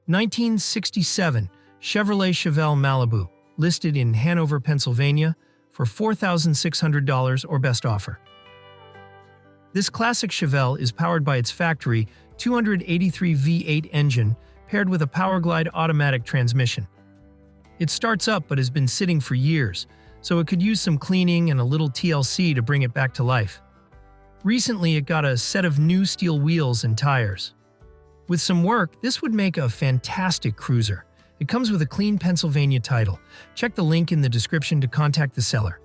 1967 Chevrolet Chevelle Malibu, listed in Hanover, Pennsylvania, for $4,600 or best offer. This classic Chevelle is powered by its factory 283 V8 engine paired with a Powerglide automatic transmission. It starts up but has been sitting for years, so it could use some cleaning and a little TLC to bring it back to life. Recently, it got a set of new steel wheels and tires. With some work, this would make a fantastic cruiser. It comes with a clean Pennsylvania title. Check the link in the description to contact the seller.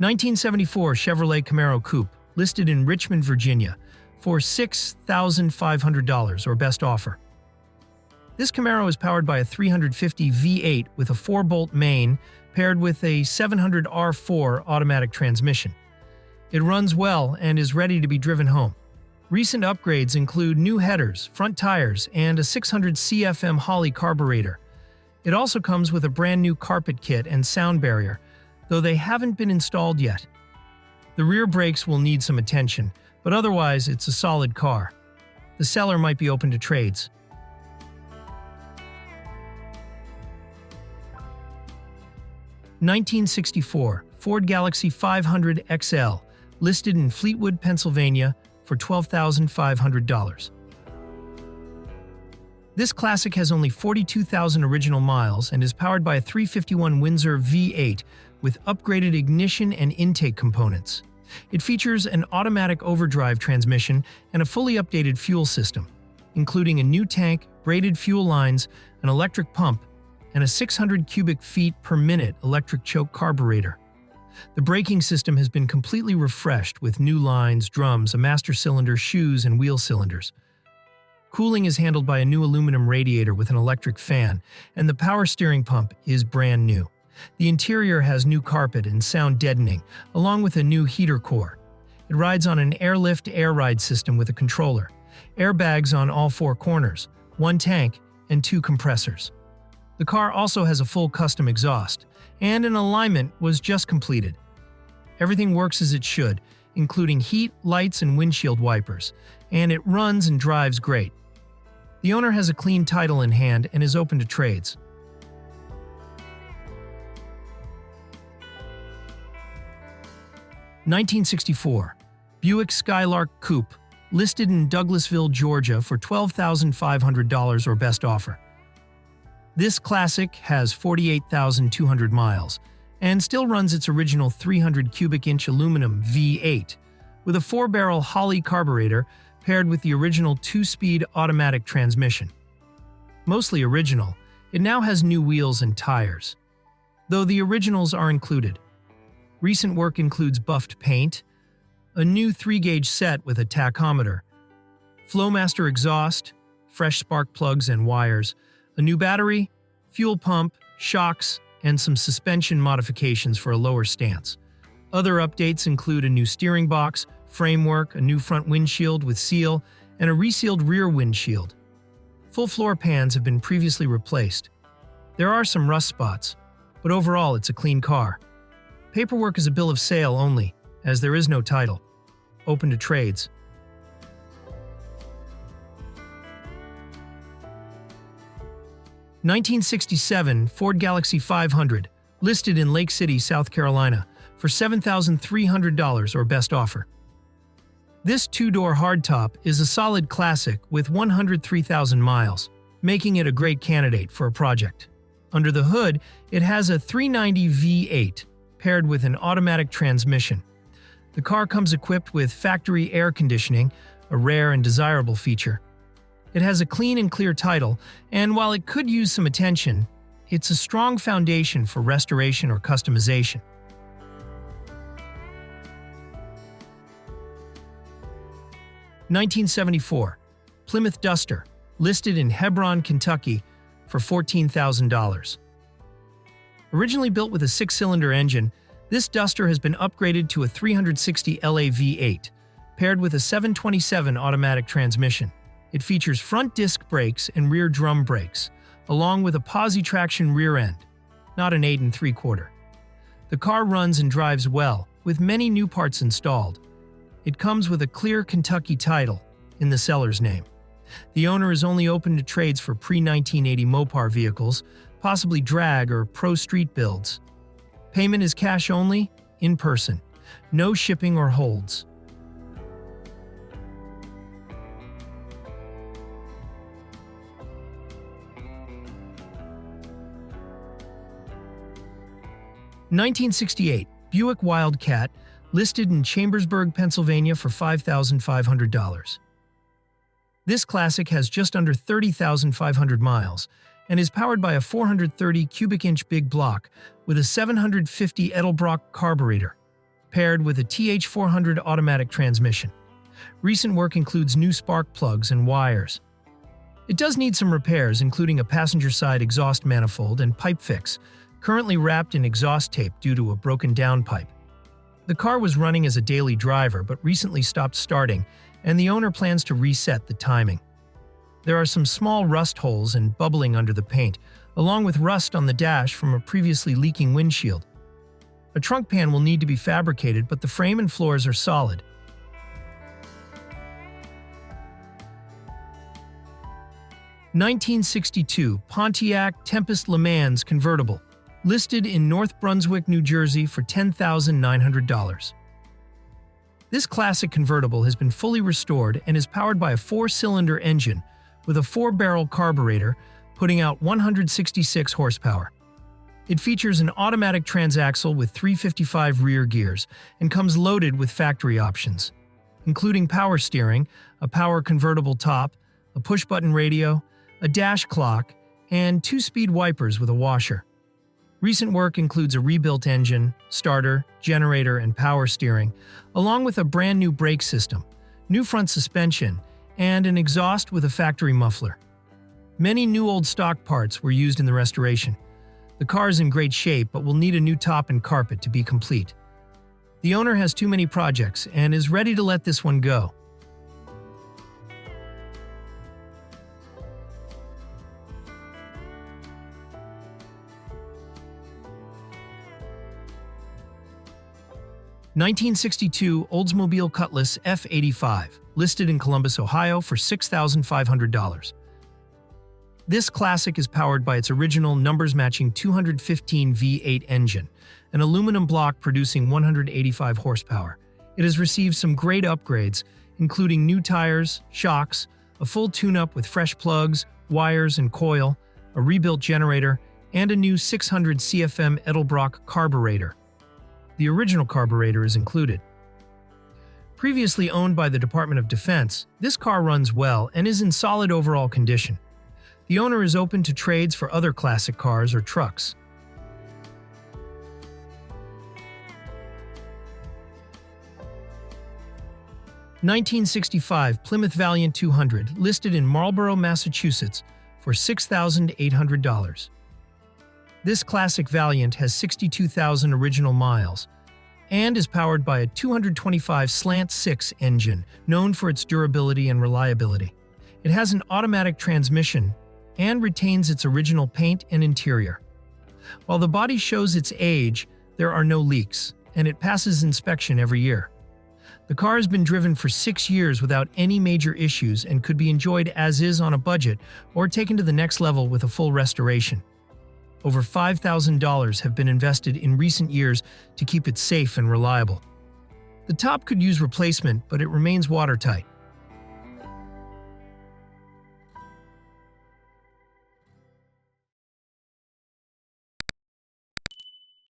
(1974) Chevrolet Camaro Coupe, listed in Richmond, Virginia, for $6,500 or best offer. This Camaro is powered by a 350 V8 with a 4-bolt main paired with a 700 R4 automatic transmission. It runs well and is ready to be driven home. Recent upgrades include new headers, front tires, and a 600 CFM Holley carburetor. It also comes with a brand new carpet kit and sound barrier, though they haven't been installed yet. The rear brakes will need some attention, but otherwise it's a solid car. The seller might be open to trades. (1964) Ford Galaxie 500 XL, listed in Fleetwood, Pennsylvania, for $12,500. This classic has only 42,000 original miles and is powered by a 351 Windsor V8 with upgraded ignition and intake components. It features an automatic overdrive transmission and a fully updated fuel system, including a new tank, braided fuel lines, an electric pump, and a 600 cubic feet per minute electric choke carburetor. The braking system has been completely refreshed with new lines, drums, a master cylinder, shoes, and wheel cylinders. Cooling is handled by a new aluminum radiator with an electric fan, and the power steering pump is brand new. The interior has new carpet and sound deadening, along with a new heater core. It rides on an airlift air ride system with a controller, airbags on all 4 corners, 1 tank, and 2 compressors. The car also has a full custom exhaust, and an alignment was just completed. Everything works as it should, including heat, lights, and windshield wipers, and it runs and drives great. The owner has a clean title in hand and is open to trades. (1964) Buick Skylark Coupe, listed in Douglasville, Georgia, for $12,500 or best offer. This classic has 48,200 miles and still runs its original 300 cubic inch aluminum V8 with a 4-barrel Holley carburetor paired with the original 2-speed automatic transmission. Mostly original, it now has new wheels and tires, though the originals are included. Recent work includes buffed paint, a new 3-gauge set with a tachometer, Flowmaster exhaust, fresh spark plugs and wires, a new battery, fuel pump, shocks, and some suspension modifications for a lower stance. Other updates include a new steering box, framework, a new front windshield with seal, and a resealed rear windshield. Full floor pans have been previously replaced. There are some rust spots, but overall it's a clean car. Paperwork is a bill of sale only, as there is no title. Open to trades. (1967) Ford Galaxie 500, listed in Lake City, South Carolina, for $7,300 or best offer. This 2-door hardtop is a solid classic with 103,000 miles, making it a great candidate for a project. Under the hood, it has a 390 V8 paired with an automatic transmission. The car comes equipped with factory air conditioning, a rare and desirable feature. It has a clean and clear title, and while it could use some attention, it's a strong foundation for restoration or customization. (1974) Plymouth Duster, listed in Hebron, Kentucky, for $14,000. Originally built with a 6-cylinder engine, This Duster has been upgraded to a 360 LA V8, paired with a 727 automatic transmission. It features front disc brakes and rear drum brakes, along with a posi-traction rear end, not an 8 3/4. The car runs and drives well, with many new parts installed. It comes with a clear Kentucky title in the seller's name. The owner is only open to trades for pre-1980 Mopar vehicles, possibly drag or pro street builds. Payment is cash only, in person. No shipping or holds. (1968) Buick Wildcat, listed in Chambersburg, Pennsylvania for $5,500. This classic has just under 30,500 miles and is powered by a 430 cubic inch big block with a 750 Edelbrock carburetor, paired with a TH400 automatic transmission. Recent work includes new spark plugs and wires. It does need some repairs, including a passenger side exhaust manifold and pipe fix, currently wrapped in exhaust tape due to a broken downpipe. The car was running as a daily driver but recently stopped starting, and the owner plans to reset the timing. There are some small rust holes and bubbling under the paint, along with rust on the dash from a previously leaking windshield. A trunk pan will need to be fabricated, but the frame and floors are solid. (1962) Pontiac Tempest LeMans convertible, listed in North Brunswick, New Jersey for $10,900. This classic convertible has been fully restored and is powered by a 4-cylinder engine with a 4-barrel carburetor, putting out 166 horsepower. It features an automatic transaxle with 355 rear gears and comes loaded with factory options, including power steering, a power convertible top, a push-button radio, a dash clock, and 2-speed wipers with a washer. Recent work includes a rebuilt engine, starter, generator, and power steering, along with a brand new brake system, new front suspension, and an exhaust with a factory muffler. Many new old stock parts were used in the restoration. The car is in great shape but will need a new top and carpet to be complete. The owner has too many projects and is ready to let this one go. (1962) Oldsmobile Cutlass F85, listed in Columbus, Ohio for $6,500. This classic is powered by its original numbers-matching 215 V8 engine, an aluminum block producing 185 horsepower. It has received some great upgrades, including new tires, shocks, a full tune-up with fresh plugs, wires, and coil, a rebuilt generator, and a new 600 CFM Edelbrock carburetor. The original carburetor is included. Previously owned by the Department of Defense, this car runs well and is in solid overall condition. The owner is open to trades for other classic cars or trucks. (1965) Plymouth Valiant 200, listed in Marlborough, Massachusetts for $6,800. This classic Valiant has 62,000 original miles and is powered by a 225 slant-6 engine, known for its durability and reliability. It has an automatic transmission and retains its original paint and interior. While the body shows its age, there are no leaks, and it passes inspection every year. The car has been driven for 6 years without any major issues and could be enjoyed as is on a budget or taken to the next level with a full restoration. Over $5,000 have been invested in recent years to keep it safe and reliable. The top could use replacement, but it remains watertight.